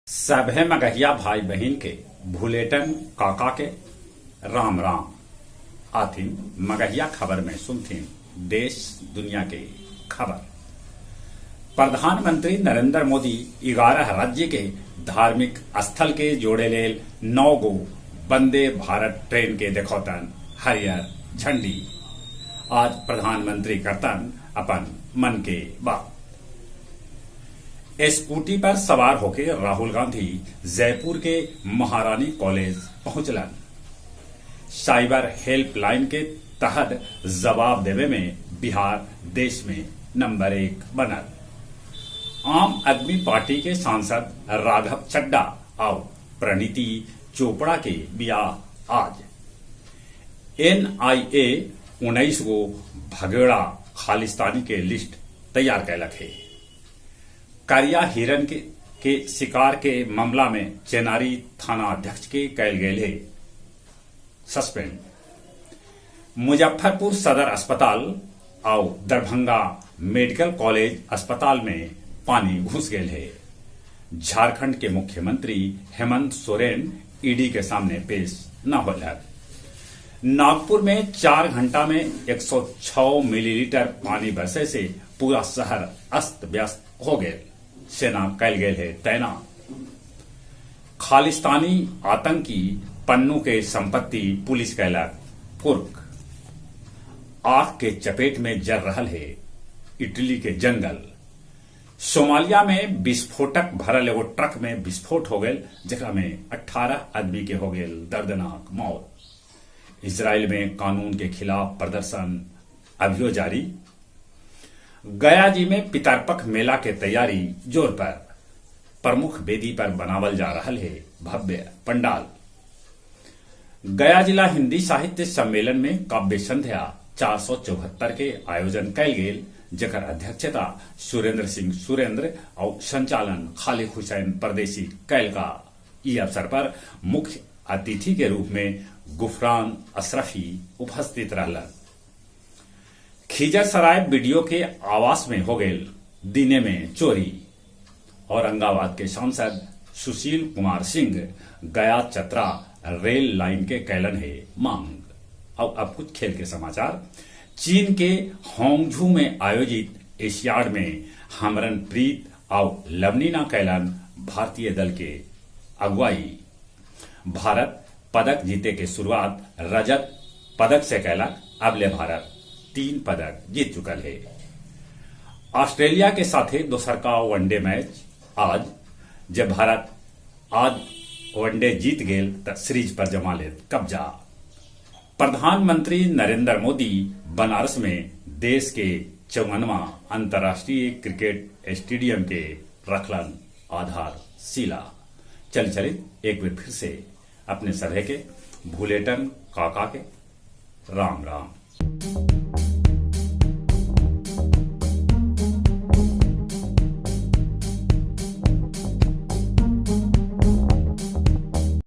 सभे मगहिया भाई बहन के भूलेटन काका के राम राम आथिन मगहिया खबर में सुनथिन देश दुनिया के खबर। प्रधानमंत्री नरेंद्र मोदी 11 राज्य के धार्मिक स्थल के जोड़े लेल 9 गो वंदे भारत ट्रेन के देखौतन हरियर झंडी। आज प्रधानमंत्री करतन अपन मन के बात। स्कूटी पर सवार होकर राहुल गांधी जयपुर के महारानी कॉलेज पहुंचलन। साइबर हेल्पलाइन के तहत जवाब देवे में बिहार देश में नंबर 1 बनल। आम आदमी पार्टी के सांसद राघव चड्ढा और प्रणीति चोपड़ा के ब्याह आज। NIA 19 गो भगेड़ा खालिस्तानी के लिस्ट तैयार कैलक है। करिया हिरन के शिकार के मामला में चेनारी थाना अध्यक्ष के कैल गए है सस्पेंड। मुजफ्फरपुर सदर अस्पताल और दरभंगा मेडिकल कॉलेज अस्पताल में पानी घुस गए है। झारखंड के मुख्यमंत्री हेमंत सोरेन ईडी के सामने पेश न हो। नागपुर में 4 घंटा में 106 मिलीलीटर पानी बरसे से पूरा शहर अस्त व्यस्त हो गए। सेना कैल गए है तैनात। खालिस्तानी आतंकी पन्नू के संपत्ति पुलिस कैलक कुर्क। आग के चपेट में जल रहल है इटली के जंगल। सोमालिया में विस्फोटक भरल एगो ट्रक में विस्फोट हो गए, जेकरा में 18 आदमी के हो गए दर्दनाक मौत। इजराइल में कानून के खिलाफ प्रदर्शन अभियो जारी। गया जी में पितरपक्ष मेला के तैयारी जोर पर। प्रमुख वेदी पर बनावल जा रहा है भव्य पंडाल। गया जिला हिंदी साहित्य सम्मेलन में काव्य संध्या 474 के आयोजन कैल गेल, जकर अध्यक्षता सुरेंद्र सिंह सुरेंद्र और संचालन खालिद हुसैन परदेसी कैल का। इस अवसर पर मुख्य अतिथि के रूप में गुफरान अशरफी उपस्थित रहलन। खिजरसराय वीडियो के आवास में हो गए दिने में चोरी। औरंगाबाद के सांसद सुशील कुमार सिंह गया चतरा रेल लाइन के कैलन है मांग। अब कुछ खेल के समाचार। चीन के होंगझू में आयोजित एशियाड में हरमनप्रीत और लवलीना कैलन भारतीय दल के अगुवाई। भारत पदक जीते के शुरुआत रजत पदक से कैलक। अबले भारत 3 पदक जीत चुकल है। ऑस्ट्रेलिया के साथे दोसर का वनडे मैच आज। जब भारत आज वनडे जीत गेल त सीरीज पर जमा ले कब्जा। प्रधानमंत्री नरेंद्र मोदी बनारस में देश के 54वां अंतर्राष्ट्रीय क्रिकेट स्टेडियम के रखलन आधारशिला। चलित एक बार फिर से अपने सभे के भूलेटन काका के राम राम।